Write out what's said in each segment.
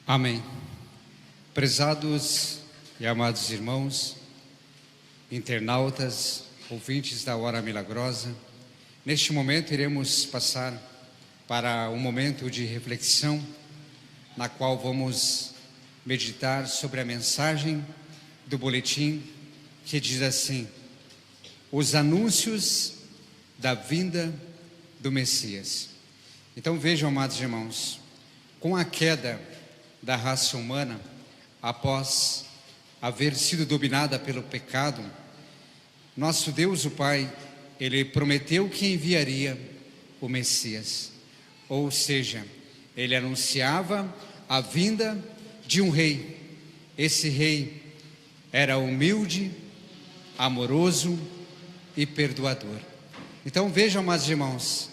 Amém. Prezados e amados irmãos, internautas, ouvintes da Hora Milagrosa, neste momento iremos passar para um momento de reflexão, na qual vamos meditar sobre a mensagem do boletim que diz assim: os anúncios da vinda do Messias. Então vejam, amados irmãos, com a queda da raça humana, após haver sido dominada pelo pecado, nosso Deus, o Pai, Ele prometeu que enviaria o Messias. Ou seja, Ele anunciava a vinda de um rei. Esse rei era humilde, amoroso e perdoador. Então vejam, amados irmãos,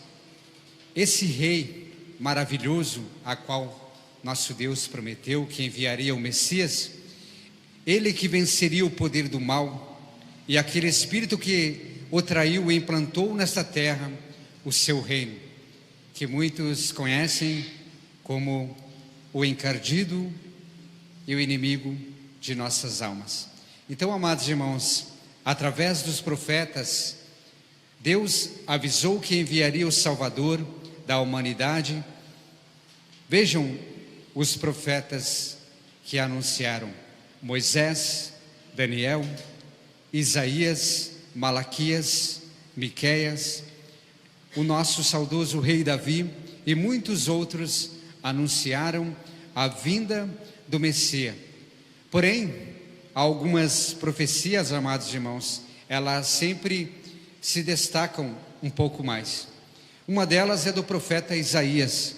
esse rei maravilhoso, a qual nosso Deus prometeu que enviaria o Messias, ele que venceria o poder do mal e aquele espírito que o traiu e implantou nesta terra o seu reino, que muitos conhecem como o encardido e o inimigo de nossas almas. Então, amados irmãos, através dos profetas, Deus avisou que enviaria o Salvador da humanidade. Vejam os profetas que anunciaram: Moisés, Daniel, Isaías, Malaquias, Miqueias, o nosso saudoso rei Davi e muitos outros anunciaram a vinda do Messias. Porém, algumas profecias, amados irmãos, elas sempre se destacam um pouco mais. Uma delas é do profeta Isaías,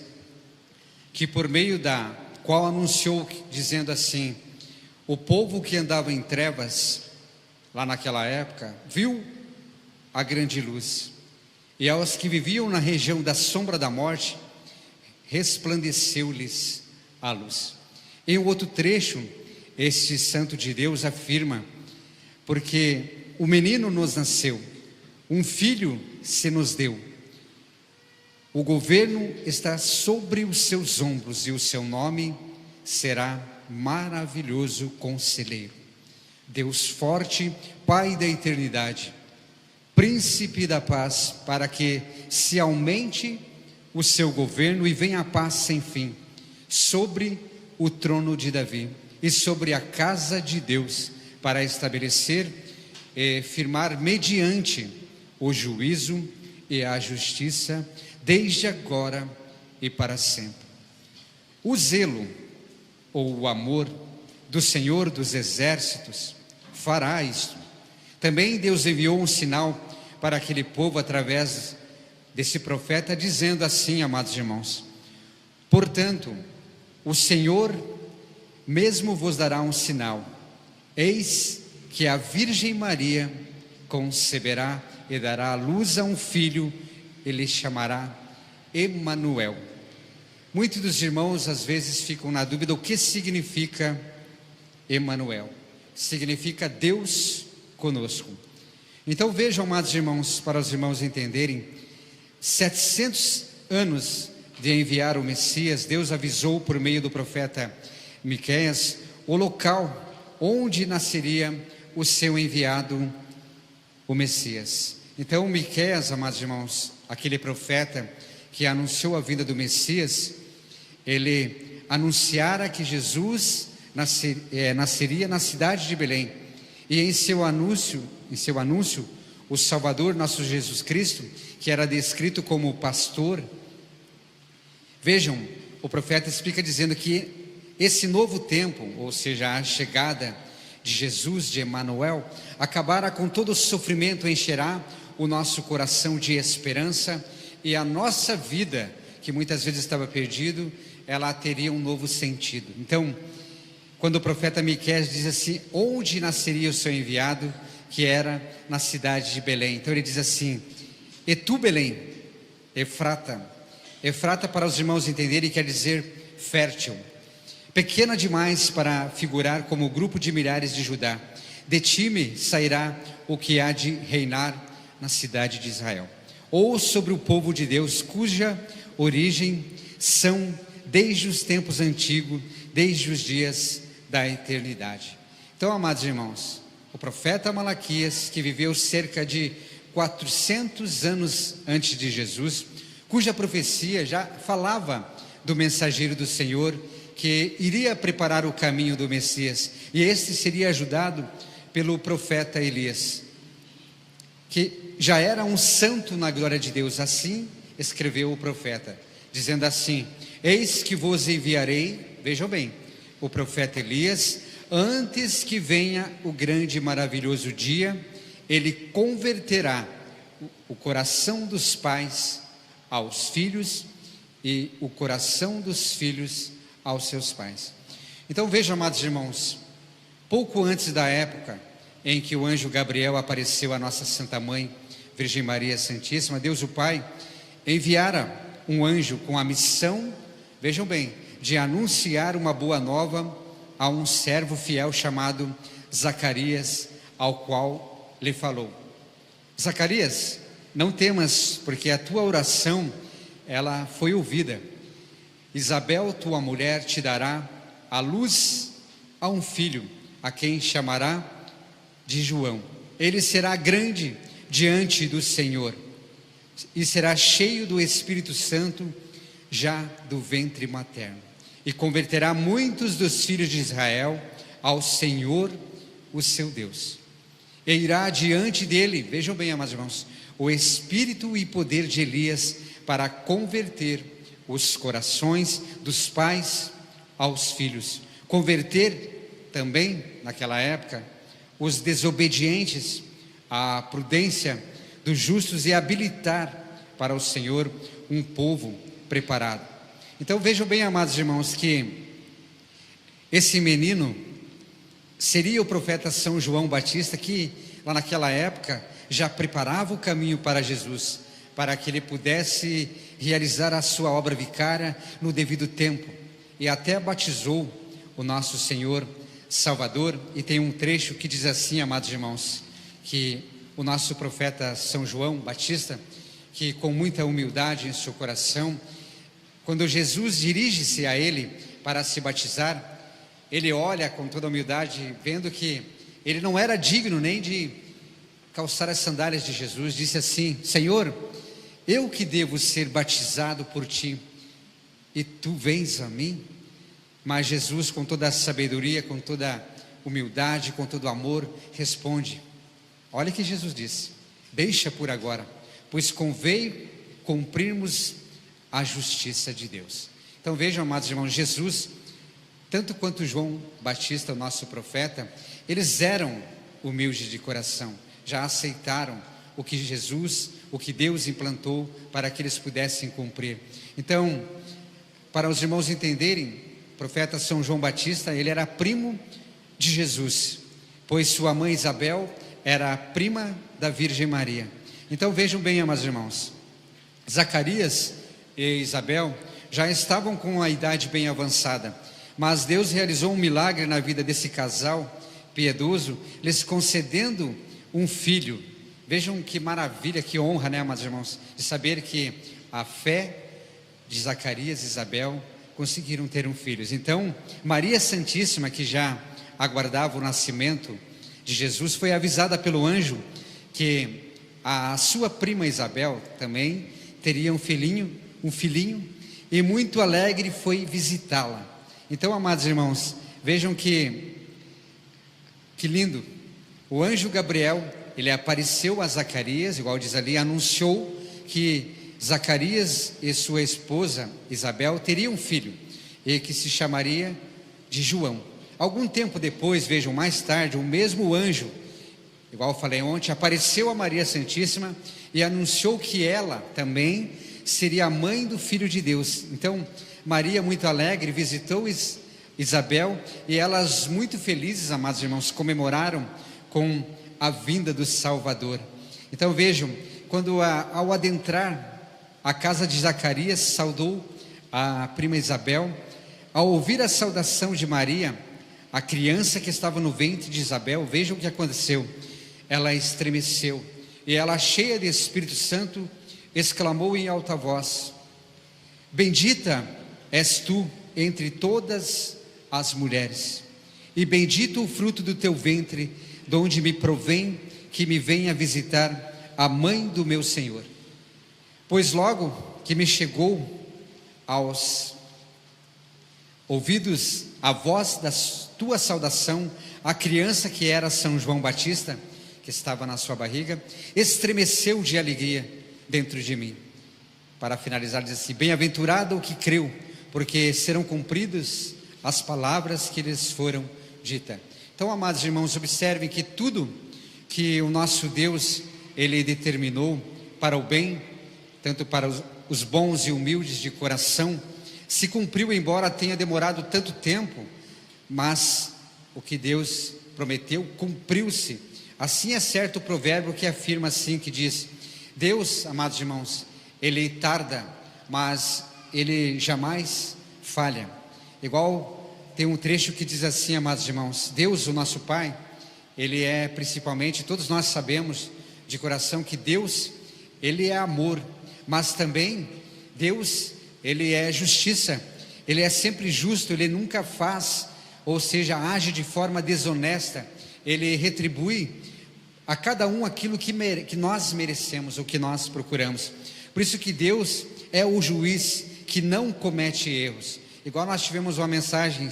que por meio da qual anunciou, dizendo assim: o povo que andava em trevas, lá naquela época, viu a grande luz, e aos que viviam na região da sombra da morte, resplandeceu-lhes a luz. Em um outro trecho, este santo de Deus afirma: porque o menino nos nasceu, um filho se nos deu, o governo está sobre os seus ombros e o seu nome será Maravilhoso Conselheiro, Deus Forte, Pai da Eternidade, Príncipe da Paz, para que se aumente o seu governo e venha a paz sem fim sobre o trono de Davi e sobre a casa de Deus, para estabelecer e firmar mediante o juízo e a justiça, desde agora e para sempre. O zelo ou o amor do Senhor dos Exércitos fará isto. Também Deus enviou um sinal para aquele povo através desse profeta, dizendo assim, amados irmãos: portanto, o Senhor mesmo vos dará um sinal: eis que a Virgem Maria conceberá e dará à luz a um filho, ele chamará Emanuel. Muitos dos irmãos às vezes ficam na dúvida o que significa Emanuel. Significa Deus conosco. Então vejam, amados irmãos, para os irmãos entenderem, 700 anos de enviar o Messias, Deus avisou por meio do profeta Miqueias o local onde nasceria o seu enviado, o Messias. Então Miqueias, amados irmãos, aquele profeta que anunciou a vinda do Messias, ele anunciara que Jesus nasceria na cidade de Belém, e em seu anúncio, o Salvador, nosso Jesus Cristo, que era descrito como pastor. Vejam, o profeta explica dizendo que esse novo tempo, ou seja, a chegada de Jesus, de Emanuel, acabará com todo o sofrimento, encherá o nosso coração de esperança, e a nossa vida, que muitas vezes estava perdido, ela teria um novo sentido. Então, quando o profeta Miqueias diz assim: onde nasceria o seu enviado, que era na cidade de Belém. Então ele diz assim: e tu, Belém, Efrata. Efrata, para os irmãos entenderem, quer dizer fértil, pequena demais para figurar como o grupo de milhares de Judá. De ti me sairá o que há de reinar na cidade de Israel. Ou sobre o povo de Deus, cuja origem são desde os tempos antigos, desde os dias da eternidade. Então, amados irmãos, o profeta Malaquias, que viveu cerca de 400 anos antes de Jesus, cuja profecia já falava do mensageiro do Senhor, que iria preparar o caminho do Messias, e este seria ajudado pelo profeta Elias, que já era um santo na glória de Deus. Assim escreveu o profeta, dizendo assim: eis que vos enviarei, vejam bem, o profeta Elias, antes que venha o grande e maravilhoso dia. Ele converterá o coração dos pais aos filhos e o coração dos filhos aos seus pais. Então vejam, amados irmãos, pouco antes da época em que o anjo Gabriel apareceu à nossa Santa Mãe, Virgem Maria Santíssima, Deus o Pai enviara um anjo com a missão, vejam bem, de anunciar uma boa nova a um servo fiel chamado Zacarias, ao qual lhe falou: Zacarias, não temas, porque a tua oração, ela foi ouvida. Isabel, tua mulher, te dará à luz a um filho, a quem chamará de João. Ele será grande diante do Senhor e será cheio do Espírito Santo já do ventre materno, e converterá muitos dos filhos de Israel ao Senhor, o seu Deus. E irá diante dele, vejam bem, amados irmãos, o espírito e poder de Elias, para converter os corações dos pais aos filhos, converter também, naquela época, os desobedientes à prudência dos justos, e habilitar para o Senhor um povo preparado. Então vejam bem, amados irmãos, que esse menino seria o profeta São João Batista, que lá naquela época já preparava o caminho para Jesus, para que ele pudesse realizar a sua obra vicária no devido tempo, e até batizou o nosso Senhor Salvador. E tem um trecho que diz assim, amados irmãos, que o nosso profeta São João Batista, que com muita humildade em seu coração, quando Jesus dirige-se a ele para se batizar, ele olha com toda a humildade, vendo que ele não era digno nem de calçar as sandálias de Jesus, disse assim: Senhor, eu que devo ser batizado por ti, e tu vens a mim? Mas Jesus, com toda a sabedoria, com toda a humildade, com todo o amor, responde: olha que Jesus disse: deixa por agora, pois convém cumprirmos a justiça de Deus. Então vejam, amados irmãos, Jesus, tanto quanto João Batista, o nosso profeta, eles eram humildes de coração, já aceitaram o que Jesus, o que Deus implantou para que eles pudessem cumprir. Então, para os irmãos entenderem, o profeta São João Batista, ele era primo de Jesus, pois sua mãe Isabel era prima da Virgem Maria. Então vejam bem, amados irmãos, Zacarias e Isabel já estavam com a idade bem avançada, mas Deus realizou um milagre na vida desse casal piedoso, lhes concedendo um filho. Vejam que maravilha, que honra, né, amados irmãos, de saber que a fé de Zacarias e Isabel conseguiram ter um filho. Então Maria Santíssima, que já aguardava o nascimento de Jesus, foi avisada pelo anjo que a sua prima Isabel também teria um filhinho, e muito alegre foi visitá-la. Então, amados irmãos, vejam que lindo. O anjo Gabriel, ele apareceu a Zacarias, igual diz ali, anunciou que Zacarias e sua esposa Isabel teriam um filho, e que se chamaria de João. Algum tempo depois, vejam, mais tarde, o mesmo anjo, igual eu falei ontem, apareceu a Maria Santíssima e anunciou que ela também seria a mãe do Filho de Deus. Então Maria, muito alegre, visitou Isabel, e elas, muito felizes, amados irmãos, comemoraram com a vinda do Salvador. Então vejam, quando ao adentrar a casa de Zacarias, saudou a prima Isabel. Ao ouvir a saudação de Maria, a criança que estava no ventre de Isabel, vejam o que aconteceu: ela estremeceu, e ela, cheia de Espírito Santo, exclamou em alta voz: bendita és tu entre todas as mulheres, e bendito o fruto do teu ventre, de onde me provém que me venha visitar a mãe do meu Senhor. Pois logo que me chegou aos ouvidos a voz da tua saudação, a criança que era São João Batista, que estava na sua barriga, estremeceu de alegria dentro de mim. Para finalizar, diz assim: bem-aventurado o que creu, porque serão cumpridas as palavras que lhes foram ditas. Então, amados irmãos, observem que tudo que o nosso Deus, Ele determinou para o bem, tanto para os bons e humildes de coração, se cumpriu, embora tenha demorado tanto tempo, mas o que Deus prometeu cumpriu-se. Assim é certo o provérbio que afirma assim, que diz: Deus, amados irmãos, Ele tarda, mas Ele jamais falha. Igual tem um trecho que diz assim, amados irmãos: Deus, o nosso Pai, Ele é principalmente, todos nós sabemos de coração que Deus, Ele é amor, mas também Deus, Ele é justiça, Ele é sempre justo, Ele nunca faz, ou seja, age de forma desonesta, Ele retribui a cada um aquilo que nós merecemos, ou que nós procuramos. Por isso que Deus é o juiz que não comete erros. Igual nós tivemos uma mensagem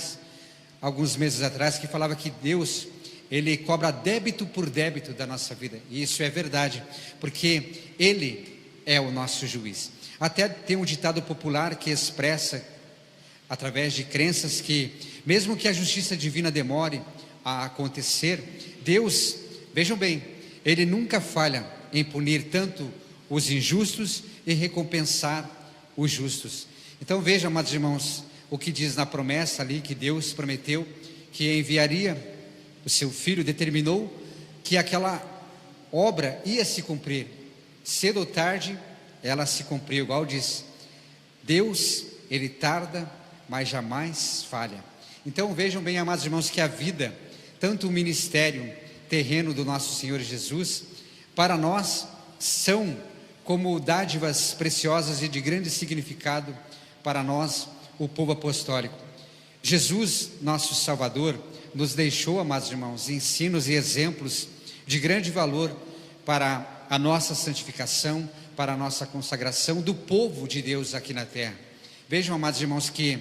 alguns meses atrás que falava que Deus, Ele cobra débito por débito da nossa vida, e isso é verdade, porque Ele é o nosso juiz. Até tem um ditado popular que expressa, através de crenças, que mesmo que a justiça divina demore a acontecer, Deus, vejam bem, Ele nunca falha em punir tanto os injustos e recompensar os justos. Então vejam, amados irmãos, o que diz na promessa ali, que Deus prometeu que enviaria o seu Filho, determinou que aquela obra ia se cumprir, cedo ou tarde ela se cumpriu. Igual diz, Deus, Ele tarda, mas jamais falha. Então vejam bem, amados irmãos, que a vida, tanto o ministério terreno do nosso Senhor Jesus, para nós são como dádivas preciosas e de grande significado para nós, o povo apostólico. Jesus, nosso Salvador, nos deixou, amados irmãos, ensinos e exemplos de grande valor para a nossa santificação, para a nossa consagração do povo de Deus aqui na terra. Vejam, amados irmãos, que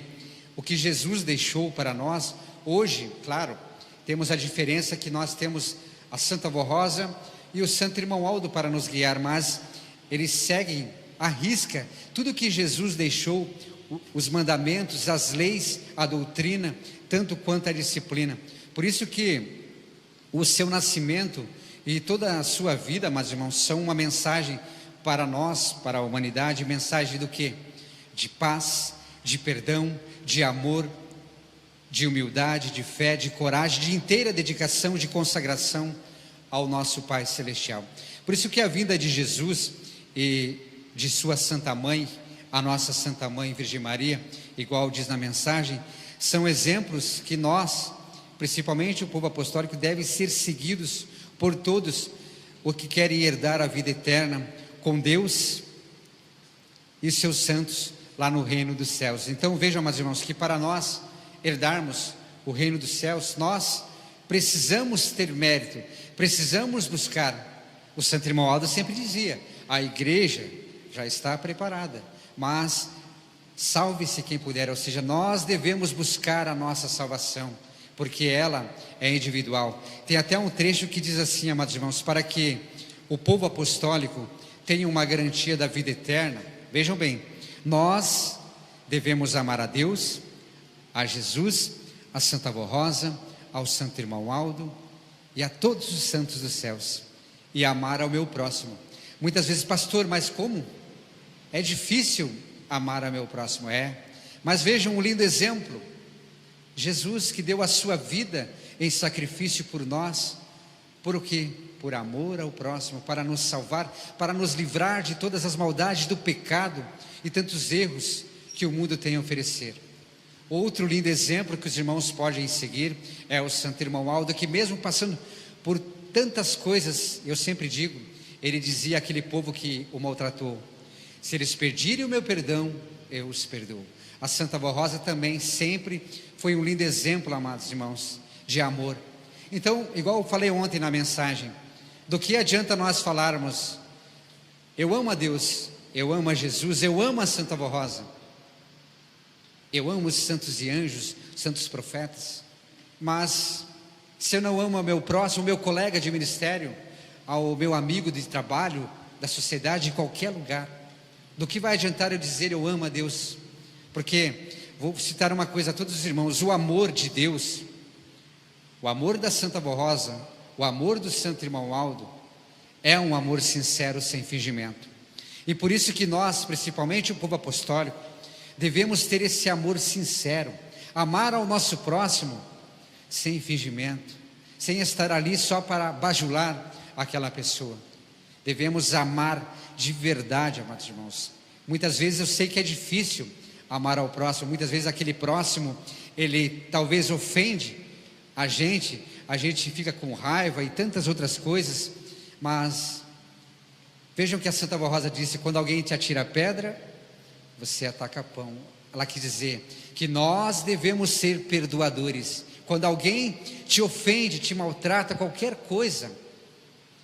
o que Jesus deixou para nós, hoje, claro, temos a diferença que nós temos a Santa Avó Rosa e o Santo Irmão Aldo para nos guiar, mas eles seguem à risca tudo que Jesus deixou, os mandamentos, as leis, a doutrina, tanto quanto a disciplina. Por isso que o seu nascimento e toda a sua vida, amados irmãos, são uma mensagem para nós, para a humanidade. Mensagem do quê? De paz, de perdão, de amor, de humildade, de fé, de coragem, de inteira dedicação, de consagração ao nosso Pai Celestial. Por isso que a vinda de Jesus e de sua Santa Mãe, a nossa Santa Mãe Virgem Maria, igual diz na mensagem, são exemplos que nós, principalmente o povo apostólico, devem ser seguidos por todos os que querem herdar a vida eterna com Deus e seus santos lá no reino dos céus. Então vejam, meus irmãos, que para nós herdarmos o reino dos céus, nós precisamos ter mérito, precisamos buscar. O Santo Irmão Aldo sempre dizia: a igreja já está preparada, mas salve-se quem puder. Ou seja, nós devemos buscar a nossa salvação, porque ela é individual. Tem até um trecho que diz assim, amados irmãos: para que o povo apostólico tenha uma garantia da vida eterna, vejam bem, nós devemos amar a Deus, a Jesus, a Santa Avó Rosa, ao Santo Irmão Aldo e a todos os santos dos céus, e amar ao meu próximo. Muitas vezes, pastor, mas como? É difícil amar ao meu próximo. Mas vejam um lindo exemplo, Jesus, que deu a sua vida em sacrifício por nós. Por o quê? Por amor ao próximo, para nos salvar, para nos livrar de todas as maldades do pecado e tantos erros que o mundo tem a oferecer. Outro lindo exemplo que os irmãos podem seguir é o Santo Irmão Aldo, que mesmo passando por tantas coisas, eu sempre digo, ele dizia àquele povo que o maltratou: se eles pedirem o meu perdão, eu os perdoo. A Santa Avó Rosa também sempre foi um lindo exemplo, amados irmãos, de amor. Então, igual eu falei ontem na mensagem, do que adianta nós falarmos, eu amo a Deus, eu amo a Jesus, eu amo a Santa Avó Rosa, eu amo os santos e anjos, santos profetas, mas se eu não amo ao meu próximo, ao meu colega de ministério, ao meu amigo de trabalho, da sociedade, em qualquer lugar, do que vai adiantar eu dizer eu amo a Deus? Porque, vou citar uma coisa a todos os irmãos, o amor de Deus, o amor da Santa Avó Rosa, o amor do Santo Irmão Aldo, é um amor sincero, sem fingimento. E por isso que nós, principalmente o povo apostólico, devemos ter esse amor sincero, amar ao nosso próximo, sem fingimento, sem estar ali só para bajular aquela pessoa. Devemos amar de verdade, amados irmãos. Muitas vezes eu sei que é difícil amar ao próximo, muitas vezes aquele próximo, ele talvez ofende a gente fica com raiva e tantas outras coisas, mas vejam que a Santa Avó Rosa disse: quando alguém te atira pedra, você ataca pão. Ela quis dizer que nós devemos ser perdoadores. Quando alguém te ofende, te maltrata, qualquer coisa,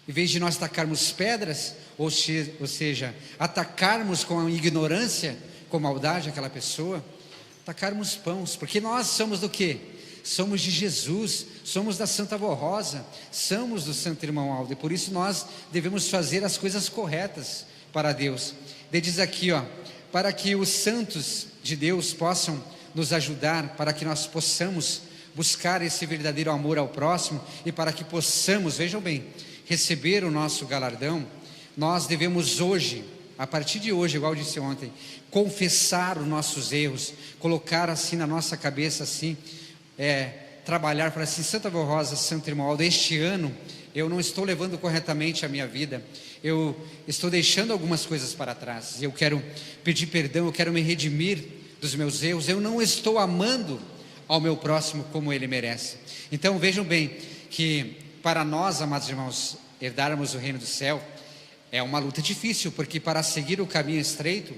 em vez de nós atacarmos pedras, ou seja, atacarmos com ignorância, com maldade aquela pessoa, atacarmos pães, porque nós somos do quê? Somos de Jesus, somos da Santa Avó Rosa, somos do Santo Irmão Aldo, e por isso nós devemos fazer as coisas corretas para Deus. Ele diz aqui, para que os santos de Deus possam nos ajudar, para que nós possamos buscar esse verdadeiro amor ao próximo, e para que possamos, vejam bem, receber o nosso galardão, nós devemos hoje, a partir de hoje, igual eu disse ontem, confessar os nossos erros, colocar assim na nossa cabeça, assim, trabalhar para assim: Santa Avó Rosa, Santo Irmão Aldo, este ano eu não estou levando corretamente a minha vida, eu estou deixando algumas coisas para trás, eu quero pedir perdão, eu quero me redimir dos meus erros, eu não estou amando ao meu próximo como ele merece. Então vejam bem que para nós, amados irmãos, herdarmos o reino do céu é uma luta difícil, porque para seguir o caminho estreito,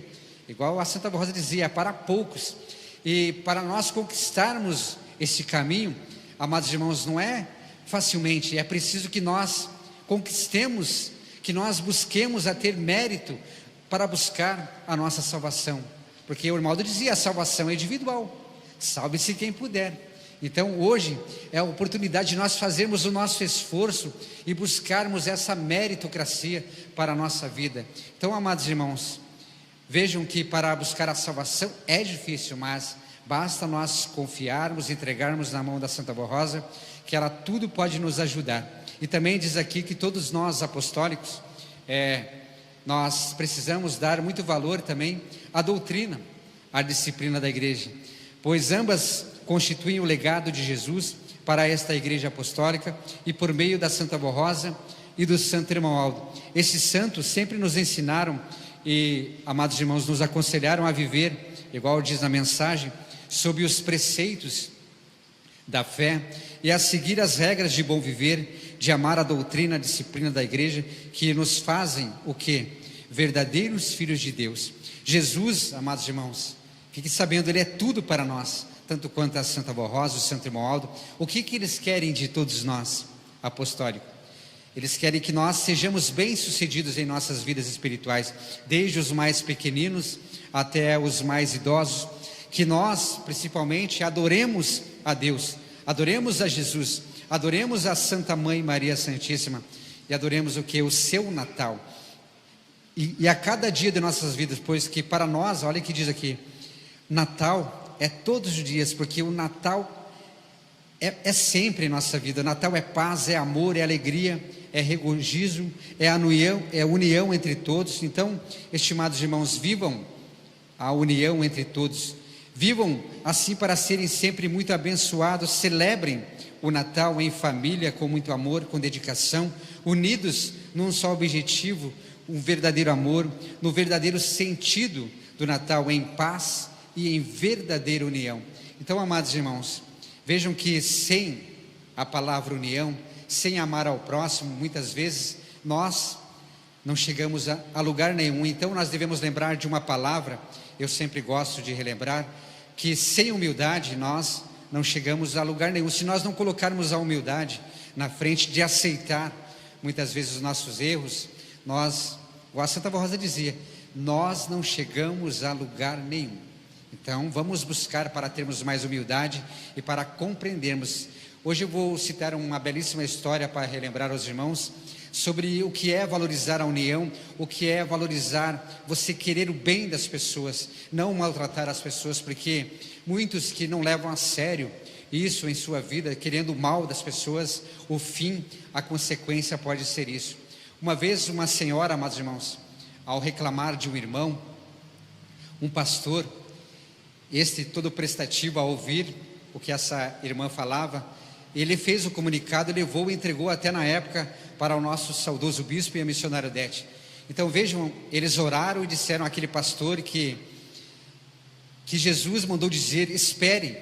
igual a Santa Avó Rosa dizia, é para poucos, e para nós conquistarmos esse caminho, amados irmãos, não é facilmente, é preciso que nós conquistemos, que nós busquemos a ter mérito para buscar a nossa salvação, porque o irmão dizia: a salvação é individual, salve-se quem puder. Então hoje é a oportunidade de nós fazermos o nosso esforço e buscarmos essa meritocracia para a nossa vida. Então, amados irmãos, vejam que para buscar a salvação é difícil, mas basta nós confiarmos, entregarmos na mão da Santa Avó Rosa, que ela tudo pode nos ajudar. E também diz aqui que todos nós apostólicos, nós precisamos dar muito valor também à doutrina, à disciplina da igreja, pois ambas constituem o legado de Jesus para esta igreja apostólica, e por meio da Santa Avó Rosa e do Santo Irmão Aldo. Esses santos sempre nos ensinaram e, amados irmãos, nos aconselharam a viver, igual diz na mensagem, sob os preceitos da fé e a seguir as regras de bom viver, de amar a doutrina, a disciplina da igreja, que nos fazem o quê? Verdadeiros filhos de Deus. Jesus, amados irmãos, fique sabendo, Ele é tudo para nós, tanto quanto a Santa Avó Rosa, o Santo Irmão Aldo. O que eles querem de todos nós, apostólicos? Eles querem que nós sejamos bem-sucedidos em nossas vidas espirituais, desde os mais pequeninos até os mais idosos, que nós, principalmente, adoremos a Deus, adoremos a Jesus, adoremos a Santa Mãe Maria Santíssima, e adoremos o que? O seu Natal, e a cada dia de nossas vidas, pois que para nós, olha o que diz aqui, Natal é todos os dias, porque o Natal é sempre em nossa vida. O Natal é paz, é amor, é alegria, é regozijo, é união entre todos. Então, estimados irmãos, vivam a união entre todos, vivam assim para serem sempre muito abençoados, celebrem o Natal em família, com muito amor, com dedicação, unidos num só objetivo, um verdadeiro amor, no verdadeiro sentido do Natal, em paz e em verdadeira união. Então, amados irmãos, vejam que sem a palavra união, sem amar ao próximo, muitas vezes nós não chegamos a lugar nenhum. Então nós devemos lembrar de uma palavra eu sempre gosto de relembrar que sem humildade nós não chegamos a lugar nenhum. Se nós não colocarmos a humildade na frente de aceitar muitas vezes os nossos erros, nós, igual a Santa Rosa dizia, nós não chegamos a lugar nenhum. Então vamos buscar para termos mais humildade e para compreendermos. Hoje eu vou citar uma belíssima história para relembrar aos irmãos sobre o que é valorizar a união, o que é valorizar você querer o bem das pessoas, não maltratar as pessoas, porque muitos que não levam a sério isso em sua vida, querendo o mal das pessoas, o fim, a consequência pode ser isso. Uma vez uma senhora, amados irmãos, ao reclamar de um irmão, um pastor, este todo prestativo a ouvir o que essa irmã falava, ele fez o comunicado, levou e entregou até na época para o nosso saudoso bispo e a missionária Odete. Então vejam, eles oraram e disseram àquele pastor que Jesus mandou dizer: espere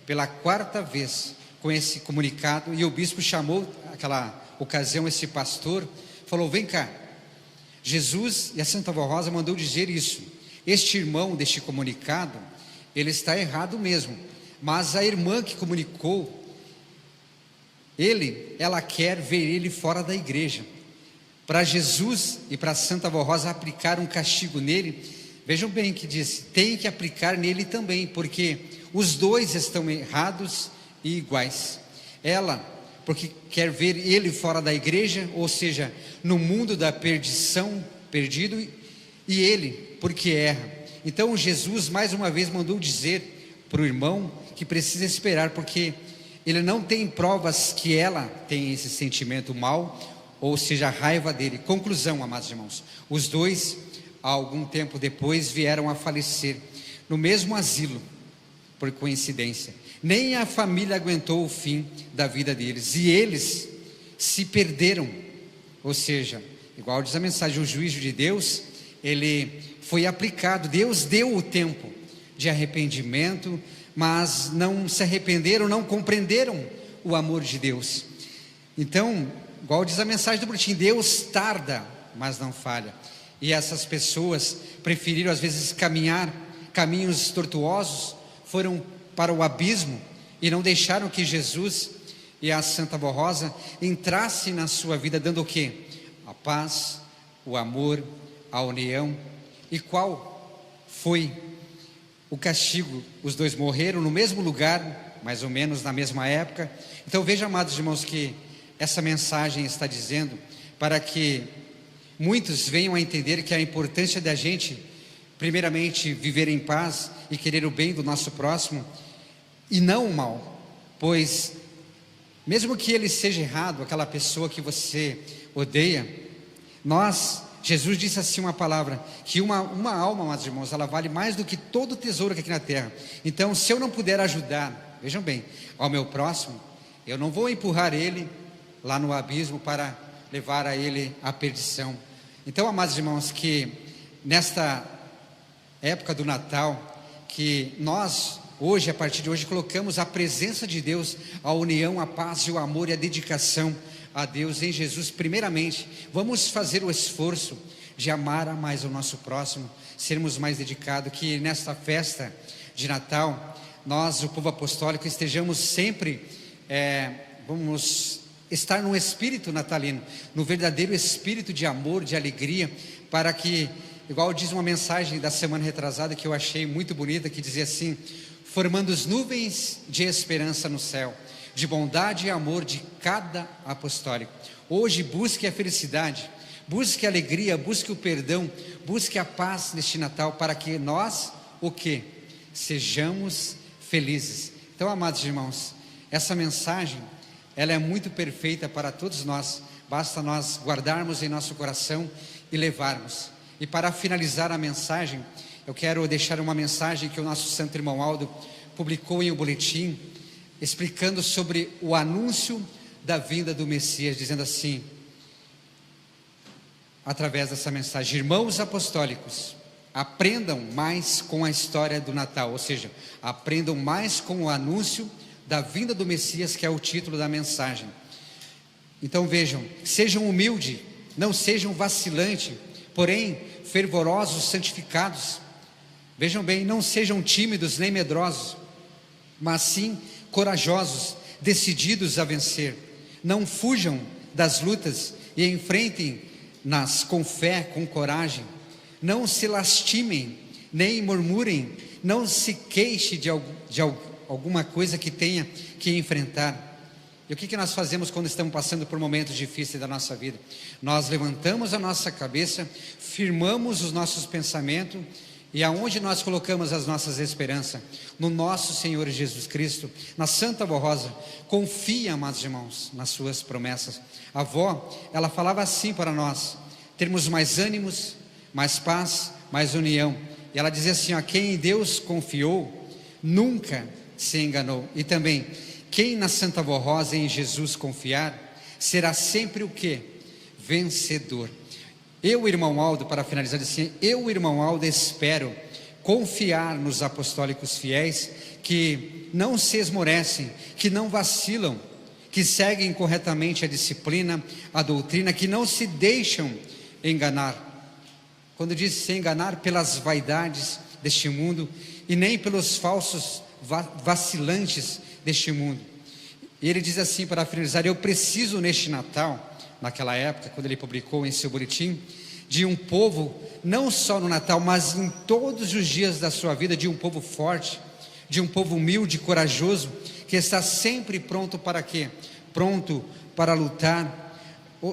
pela quarta vez com esse comunicado. E o bispo chamou aquela ocasião esse pastor, falou: vem cá, Jesus e a Santa Rosa mandou dizer isso, este irmão deste comunicado, ele está errado mesmo, mas a irmã que comunicou, ela quer ver ele fora da igreja, para Jesus e para Santa Rosa aplicar um castigo nele. Vejam bem que diz, tem que aplicar nele também, porque os dois estão errados e iguais. Ela, porque quer ver ele fora da igreja, ou seja, no mundo da perdição, perdido, e ele, porque erra. Então Jesus mais uma vez mandou dizer para o irmão que precisa esperar, porque ele não tem provas que ela tem esse sentimento mal, ou seja, a raiva dele. Conclusão, amados irmãos, os dois, algum tempo depois, vieram a falecer no mesmo asilo, por coincidência. Nem a família aguentou o fim da vida deles, e eles se perderam. Ou seja, igual diz a mensagem, o juízo de Deus, ele foi aplicado. Deus deu o tempo de arrependimento, mas não se arrependeram, não compreenderam o amor de Deus. Então, igual diz a mensagem do boletim, Deus tarda, mas não falha. E essas pessoas preferiram às vezes caminhar caminhos tortuosos, foram para o abismo e não deixaram que Jesus e a Santa Rosa entrassem na sua vida, dando o quê? A paz, o amor, a união. E qual foi o castigo? Os dois morreram no mesmo lugar, mais ou menos na mesma época. Então vejam, amados irmãos, que essa mensagem está dizendo para que muitos venham a entender que a importância da gente, primeiramente, viver em paz e querer o bem do nosso próximo e não o mal, pois mesmo que ele seja errado, aquela pessoa que você odeia, Jesus disse assim uma palavra, que uma alma, amados irmãos, ela vale mais do que todo o tesouro que aqui na terra. Então, se eu não puder ajudar, vejam bem, ao meu próximo, eu não vou empurrar ele lá no abismo para levar a ele à perdição. Então, amados irmãos, que nesta época do Natal, que nós hoje, a partir de hoje, colocamos a presença de Deus, a união, a paz e o amor e a dedicação a Deus em Jesus primeiramente. Vamos fazer o esforço de amar mais o nosso próximo, sermos mais dedicados, que nesta festa de Natal, nós, o povo apostólico, estejamos sempre, vamos estar no espírito natalino, no verdadeiro espírito de amor, de alegria, para que, igual diz uma mensagem da semana retrasada, que eu achei muito bonita, que dizia assim: formando as nuvens de esperança no céu, de bondade e amor de cada apostólico. Hoje busque a felicidade, busque a alegria, busque o perdão, busque a paz neste Natal, para que nós, o quê? Sejamos felizes. Então, amados irmãos, essa mensagem, ela é muito perfeita para todos nós, basta nós guardarmos em nosso coração e levarmos. E para finalizar a mensagem, eu quero deixar uma mensagem que o nosso santo irmão Aldo publicou em um boletim, explicando sobre o anúncio da vinda do Messias, dizendo assim, através dessa mensagem: irmãos apostólicos, aprendam mais com a história do Natal, ou seja, aprendam mais com o anúncio da vinda do Messias, que é o título da mensagem. Então vejam, sejam humildes, não sejam vacilantes, porém fervorosos, santificados. Vejam bem, não sejam tímidos nem medrosos, mas sim corajosos, decididos a vencer. Não fujam das lutas e enfrentem-nas com fé, com coragem. Não se lastimem, nem murmurem, não se queixe de alguma coisa que tenha que enfrentar. E o que nós fazemos quando estamos passando por momentos difíceis da nossa vida? Nós levantamos a nossa cabeça, firmamos os nossos pensamentos, e aonde nós colocamos as nossas esperanças? No nosso Senhor Jesus Cristo, na Santa Avó Rosa. Confia, amados irmãos, nas suas promessas. A avó, ela falava assim para nós, termos mais ânimos, mais paz, mais união. E ela dizia assim, ó, quem em Deus confiou, nunca se enganou. E também, quem na Santa Avó Rosa em Jesus confiar, será sempre o quê? Vencedor. Eu, irmão Aldo, para finalizar assim, eu, irmão Aldo, espero confiar nos apostólicos fiéis que não se esmorecem, que não vacilam, que seguem corretamente a disciplina, a doutrina, que não se deixam enganar. Quando diz se enganar pelas vaidades deste mundo e nem pelos falsos vacilantes deste mundo. E ele diz assim para finalizar, eu preciso neste Natal, naquela época, quando ele publicou em seu boletim, de um povo, não só no Natal, mas em todos os dias da sua vida, de um povo forte, de um povo humilde, corajoso, que está sempre pronto para quê? Pronto para lutar,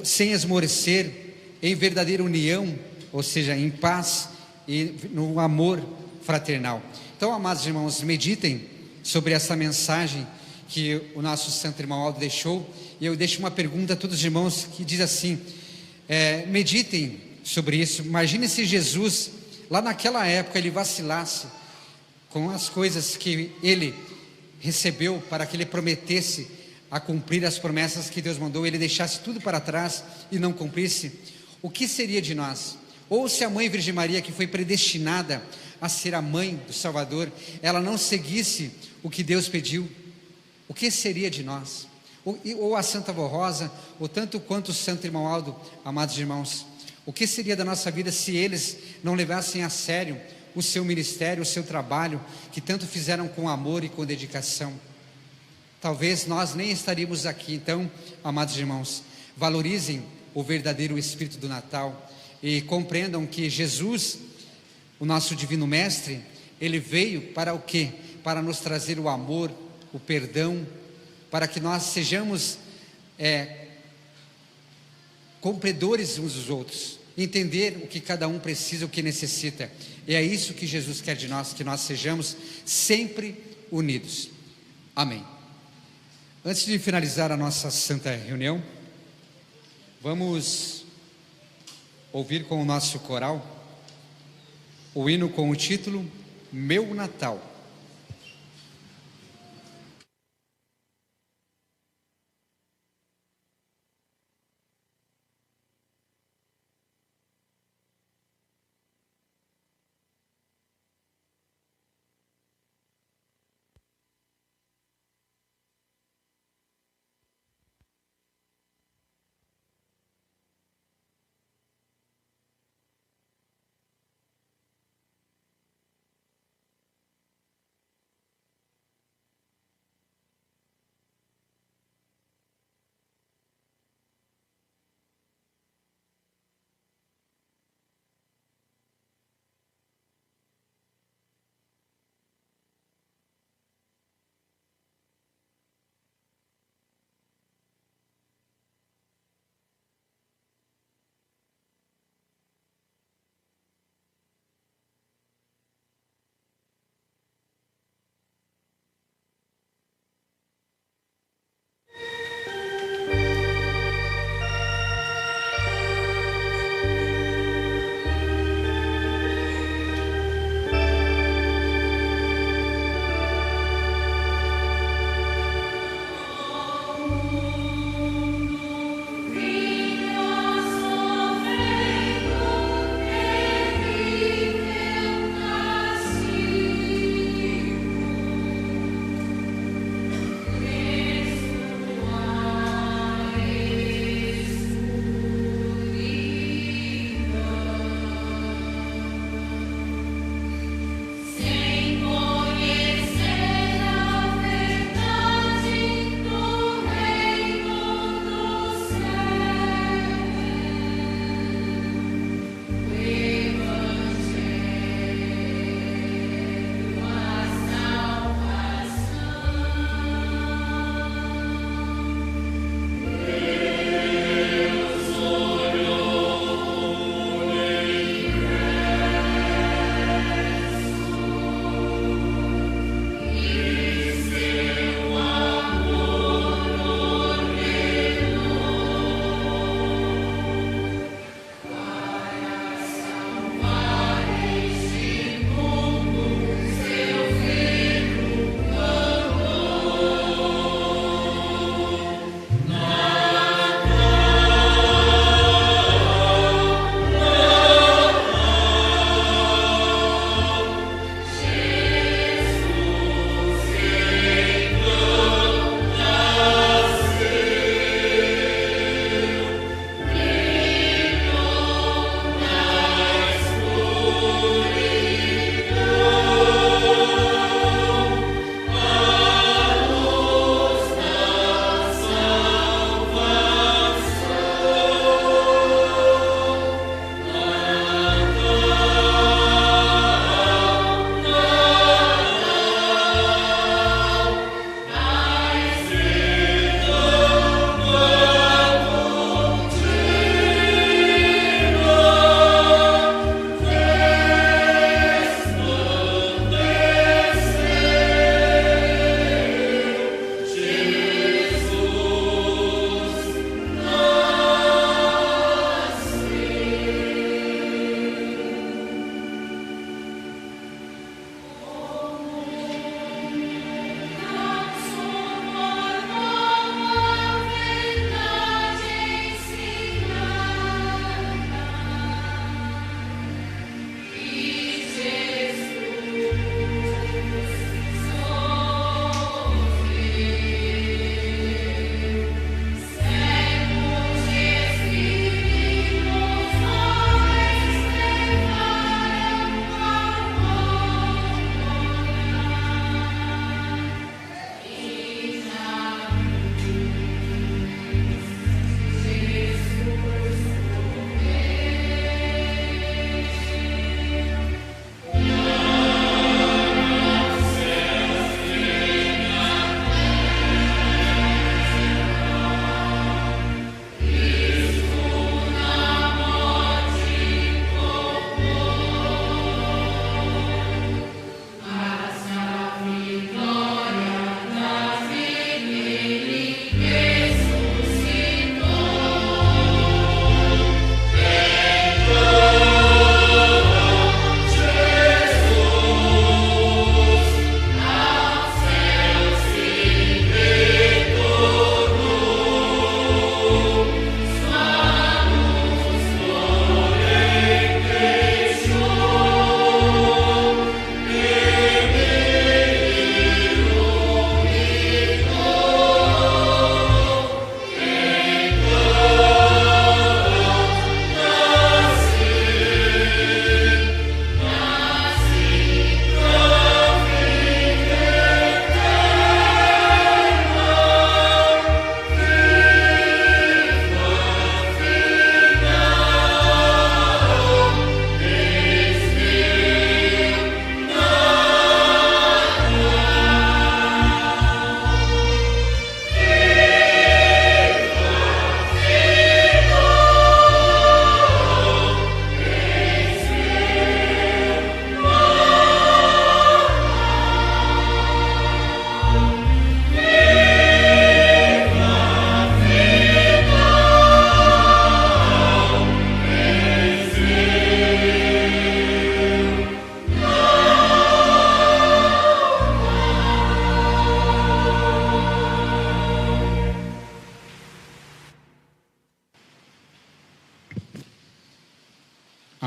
sem esmorecer, em verdadeira união, ou seja, em paz e no amor fraternal. Então, amados irmãos, meditem sobre essa mensagem que o nosso santo irmão Aldo deixou, e eu deixo uma pergunta a todos os irmãos que diz assim, meditem sobre isso. Imagine se Jesus, lá naquela época, ele vacilasse com as coisas que ele recebeu para que ele prometesse a cumprir as promessas que Deus mandou, ele deixasse tudo para trás e não cumprisse, o que seria de nós? Ou se a mãe Virgem Maria, que foi predestinada a ser a mãe do Salvador, ela não seguisse o que Deus pediu, o que seria de nós? Ou a Santa Avó Rosa, ou tanto quanto o Santo Irmão Aldo, amados irmãos, o que seria da nossa vida se eles não levassem a sério o seu ministério, o seu trabalho, que tanto fizeram com amor e com dedicação? Talvez nós nem estaríamos aqui. Então, amados irmãos, valorizem o verdadeiro espírito do Natal e compreendam que Jesus, o nosso Divino Mestre, ele veio para o quê? Para nos trazer o amor, o perdão, para que nós sejamos cumpridores uns dos outros, entender o que cada um precisa, o que necessita. E é isso que Jesus quer de nós, que nós sejamos sempre unidos. Amém. Antes de finalizar a nossa santa reunião, vamos ouvir com o nosso coral o hino com o título Meu Natal.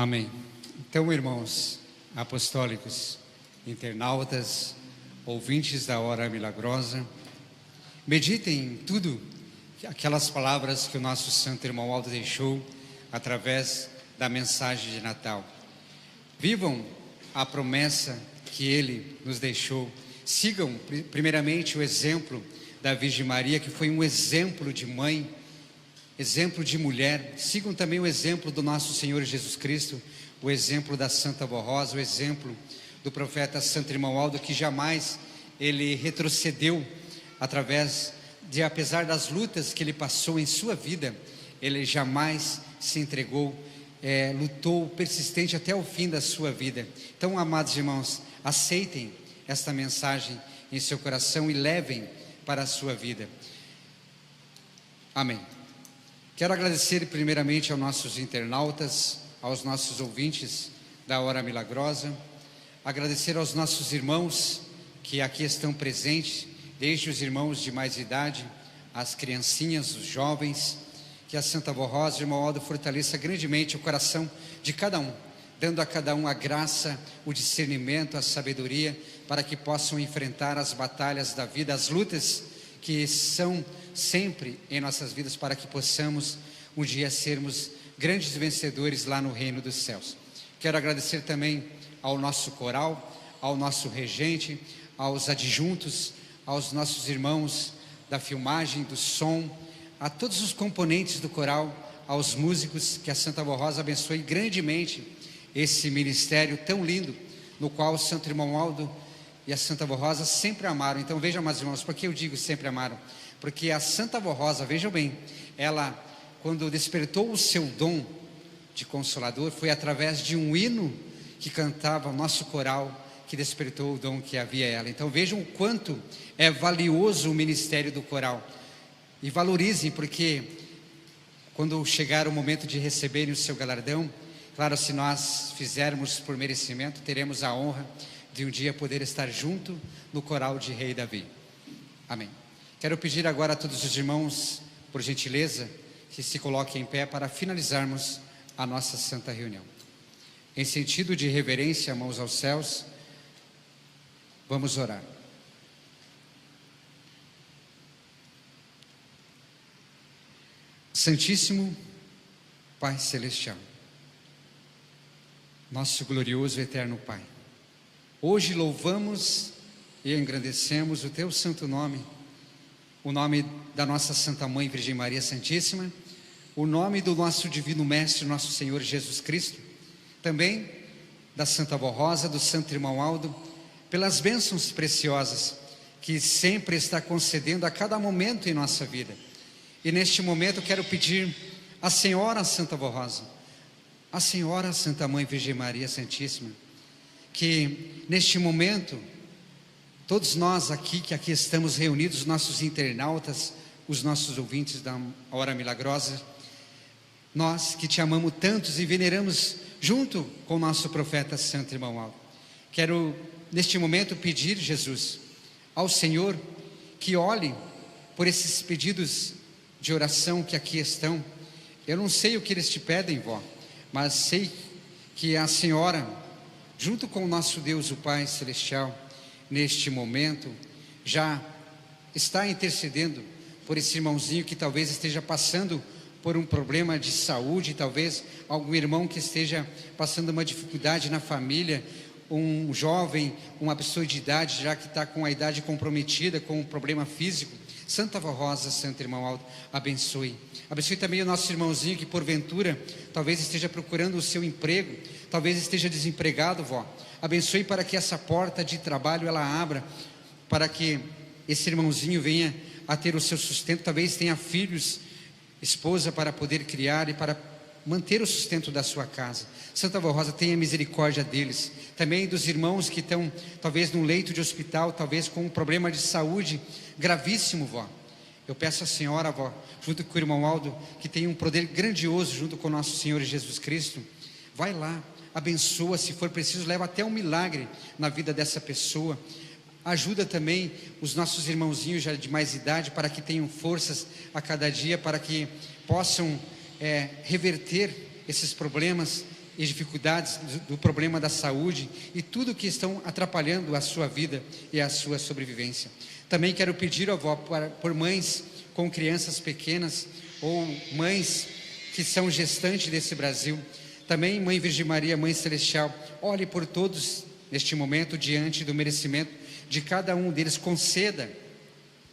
Amém. Então, irmãos apostólicos, internautas, ouvintes da Hora Milagrosa, meditem em tudo aquelas palavras que o nosso santo irmão Aldo deixou através da mensagem de Natal. Vivam a promessa que ele nos deixou. Sigam primeiramente o exemplo da Virgem Maria, que foi um exemplo de mãe, exemplo de mulher. Sigam também o exemplo do nosso Senhor Jesus Cristo, o exemplo da Santa Avó Rosa, o exemplo do profeta Santo Irmão Aldo, que jamais ele retrocedeu através de, apesar das lutas que ele passou em sua vida, ele jamais se entregou, lutou persistente até o fim da sua vida. Então, amados irmãos, aceitem esta mensagem em seu coração e levem para a sua vida. Amém. Quero agradecer primeiramente aos nossos internautas, aos nossos ouvintes da Hora Milagrosa, agradecer aos nossos irmãos que aqui estão presentes, desde os irmãos de mais idade, as criancinhas, os jovens, que a Santa Avó Rosa e o irmão Aldo fortaleça grandemente o coração de cada um, dando a cada um a graça, o discernimento, a sabedoria, para que possam enfrentar as batalhas da vida, as lutas que são sempre em nossas vidas, para que possamos um dia sermos grandes vencedores lá no reino dos céus. Quero agradecer também ao nosso coral, ao nosso regente, aos adjuntos, aos nossos irmãos da filmagem, do som, a todos os componentes do coral, aos músicos, que a Santa Avó Rosa abençoe grandemente esse ministério tão lindo, no qual o Santo Irmão Aldo e a Santa Avó Rosa sempre amaram. Então vejam, meus irmãos, por que eu digo sempre amaram? Porque a Santa Avó Rosa, vejam bem, ela, quando despertou o seu dom de consolador, foi através de um hino que cantava o nosso coral, que despertou o dom que havia ela. Então vejam o quanto é valioso o ministério do coral, e valorizem, porque quando chegar o momento de receberem o seu galardão, claro, se nós fizermos por merecimento, teremos a honra de um dia poder estar junto no coral de Rei Davi. Amém. Quero pedir agora a todos os irmãos, por gentileza, que se coloquem em pé para finalizarmos a nossa santa reunião. Em sentido de reverência, mãos aos céus, vamos orar. Santíssimo Pai Celestial, nosso glorioso e eterno Pai, hoje louvamos e engrandecemos o Teu santo nome, o nome da nossa Santa Mãe Virgem Maria Santíssima, o nome do nosso Divino Mestre, nosso Senhor Jesus Cristo, também da Santa Avó Rosa, do Santo Irmão Aldo, pelas bênçãos preciosas que sempre está concedendo a cada momento em nossa vida. E neste momento eu quero pedir à Senhora Santa Avó Rosa, à Senhora Santa Mãe Virgem Maria Santíssima, que neste momento, todos nós aqui, que aqui estamos reunidos, os nossos internautas, os nossos ouvintes da Hora Milagrosa, nós que te amamos tantos e veneramos junto com o nosso profeta Santo Irmão Aldo, quero neste momento pedir, Jesus, ao Senhor que olhe por esses pedidos de oração que aqui estão. Eu não sei o que eles te pedem, vó, mas sei que a Senhora, junto com o nosso Deus, o Pai Celestial, neste momento, já está intercedendo por esse irmãozinho que talvez esteja passando por um problema de saúde, talvez algum irmão que esteja passando uma dificuldade na família, um jovem, uma pessoa de idade já que está com a idade comprometida, com um problema físico. Santa Avó Rosa, Santo Irmão Aldo, abençoe. Abençoe também o nosso irmãozinho que porventura talvez esteja procurando o seu emprego, talvez esteja desempregado, vó. Abençoe para que essa porta de trabalho ela abra, para que esse irmãozinho venha a ter o seu sustento, talvez tenha filhos, esposa para poder criar e para manter o sustento da sua casa. Santa Avó Rosa, tenha misericórdia deles, também dos irmãos que estão talvez num leito de hospital, talvez com um problema de saúde gravíssimo, vó. Eu peço à Senhora, vó, junto com o irmão Aldo, que tem um poder grandioso junto com o nosso Senhor Jesus Cristo, vai lá, abençoa, se for preciso, leva até um milagre na vida dessa pessoa. Ajuda também os nossos irmãozinhos já de mais idade, para que tenham forças a cada dia, para que possam reverter esses problemas e dificuldades do problema da saúde e tudo que estão atrapalhando a sua vida e a sua sobrevivência. Também quero pedir, ó avó, por mães com crianças pequenas ou mães que são gestantes desse Brasil. Também, Mãe Virgem Maria, Mãe Celestial, olhe por todos neste momento diante do merecimento de cada um deles, conceda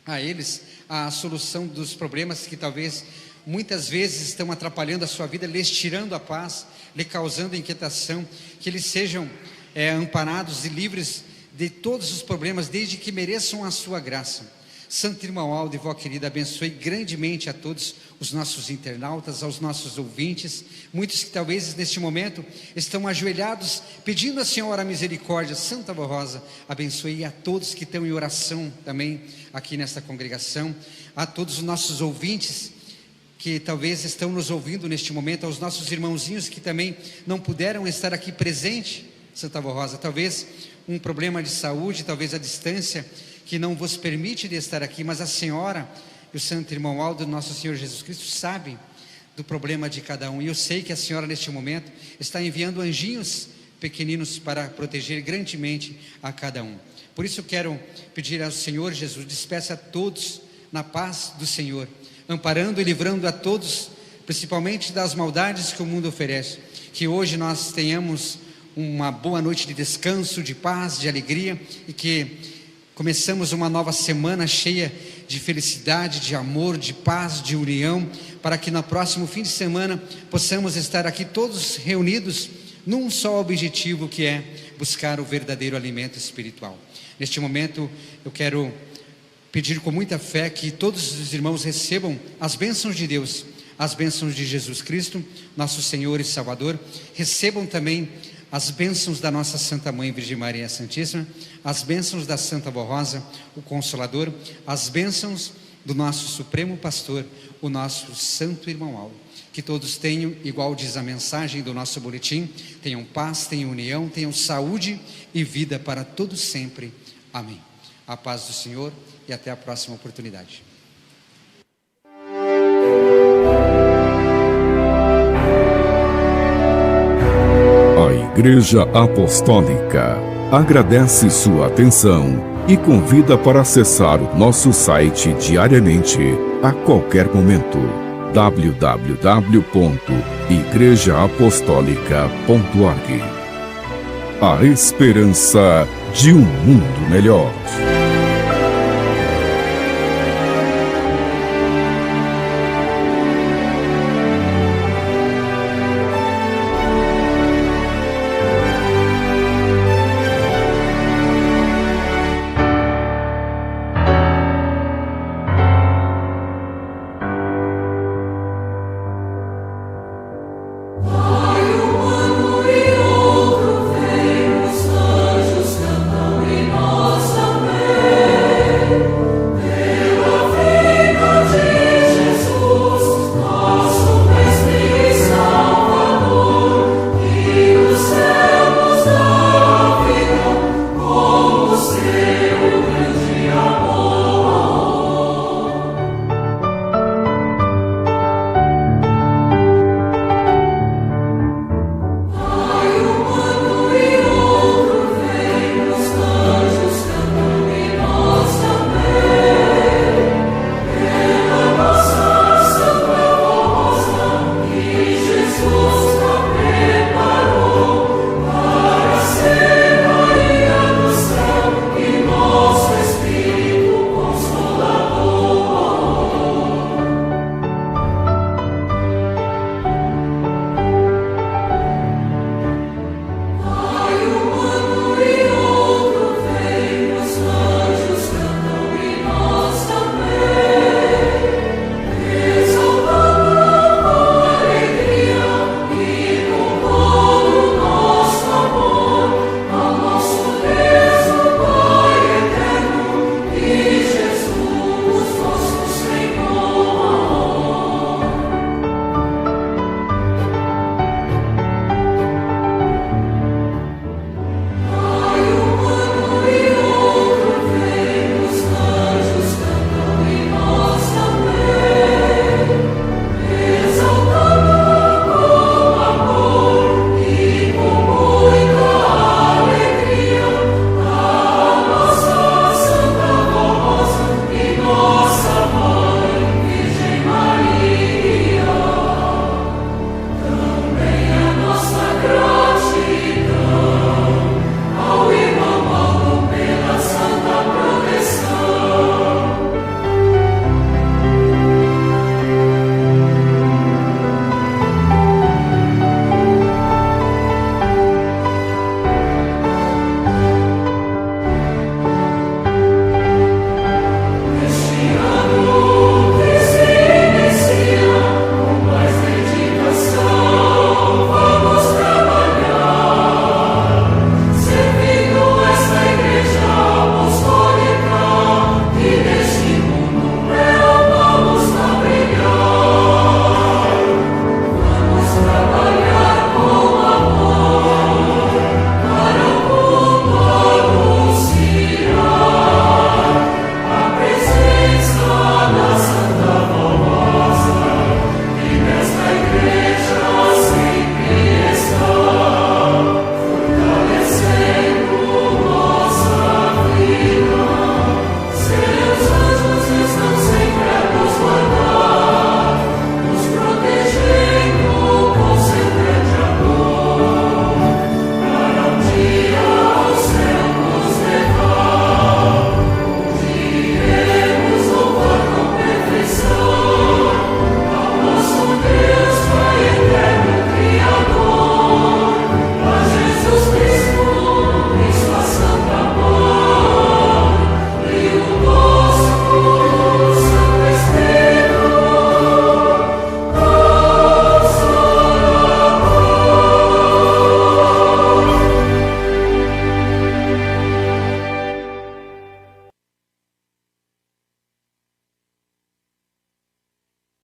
a eles a solução dos problemas que talvez muitas vezes estão atrapalhando a sua vida, lhes tirando a paz, lhe causando inquietação, que eles sejam amparados e livres de todos os problemas, desde que mereçam a sua graça. Santo Irmão Aldo e vó querida, abençoe grandemente a todos os nossos internautas, aos nossos ouvintes, muitos que talvez neste momento estão ajoelhados, pedindo à Senhora a misericórdia. Santa Vó Rosa, abençoe a todos que estão em oração também aqui nesta congregação, a todos os nossos ouvintes que talvez estão nos ouvindo neste momento, aos nossos irmãozinhos que também não puderam estar aqui presente. Santa Vó Rosa, talvez um problema de saúde, talvez a distância que não vos permite de estar aqui, mas a Senhora e o Santo Irmão Aldo, nosso Senhor Jesus Cristo, sabe do problema de cada um, e eu sei que a Senhora neste momento está enviando anjinhos pequeninos para proteger grandemente a cada um. Por isso eu quero pedir ao Senhor Jesus, despeça a todos na paz do Senhor, amparando e livrando a todos, principalmente das maldades que o mundo oferece. Que hoje nós tenhamos uma boa noite de descanso, de paz, de alegria, e que começamos uma nova semana cheia de felicidade, de amor, de paz, de união, para que no próximo fim de semana possamos estar aqui todos reunidos num só objetivo, que é buscar o verdadeiro alimento espiritual. Neste momento eu quero pedir com muita fé que todos os irmãos recebam as bênçãos de Deus, as bênçãos de Jesus Cristo, nosso Senhor e Salvador. Recebam também as bênçãos da nossa Santa Mãe Virgem Maria Santíssima, as bênçãos da Santa Vó Rosa, o Consolador, as bênçãos do nosso Supremo Pastor, o nosso Santo Irmão Aldo. Que todos tenham, igual diz a mensagem do nosso boletim, tenham paz, tenham união, tenham saúde e vida para todos sempre. Amém. A paz do Senhor e até a próxima oportunidade. A Igreja Apostólica agradece sua atenção e convida para acessar o nosso site diariamente, a qualquer momento. www.igrejaapostólica.org. A esperança de um mundo melhor.